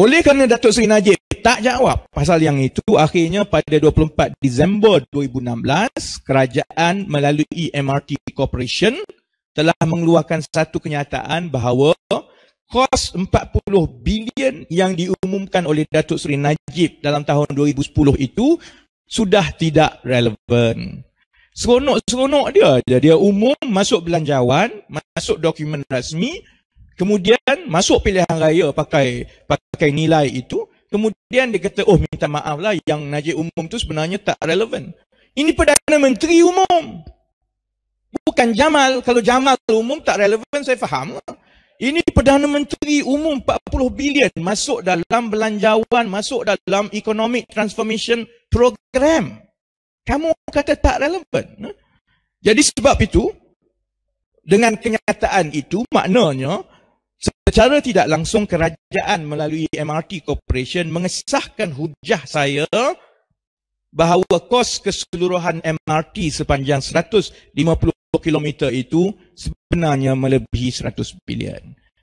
Oleh kerana Datuk Seri Najib tak jawab pasal yang itu, akhirnya pada 24 Disember 2016, kerajaan melalui MRT Corporation telah mengeluarkan satu kenyataan bahawa kos 40 bilion yang diumumkan oleh Datuk Seri Najib dalam tahun 2010 itu sudah tidak relevan. Seronok-seronok dia umum, masuk belanjawan, masuk dokumen rasmi, kemudian masuk pilihan raya pakai nilai itu, kemudian dia kata, oh minta maaf lah, yang Najib umum tu sebenarnya tak relevan. Ini Perdana Menteri umum, bukan Jamal. Kalau Jamal umum tak relevan, saya faham. Ini Perdana Menteri umum 40 bilion masuk dalam belanjawan, masuk dalam Economic Transformation Program. Kamu kata tak relevan. Jadi sebab itu, dengan kenyataan itu, maknanya secara tidak langsung kerajaan melalui MRT Corporation mengesahkan hujah saya bahawa kos keseluruhan MRT sepanjang 150 km itu sebenarnya melebihi 100 bilion.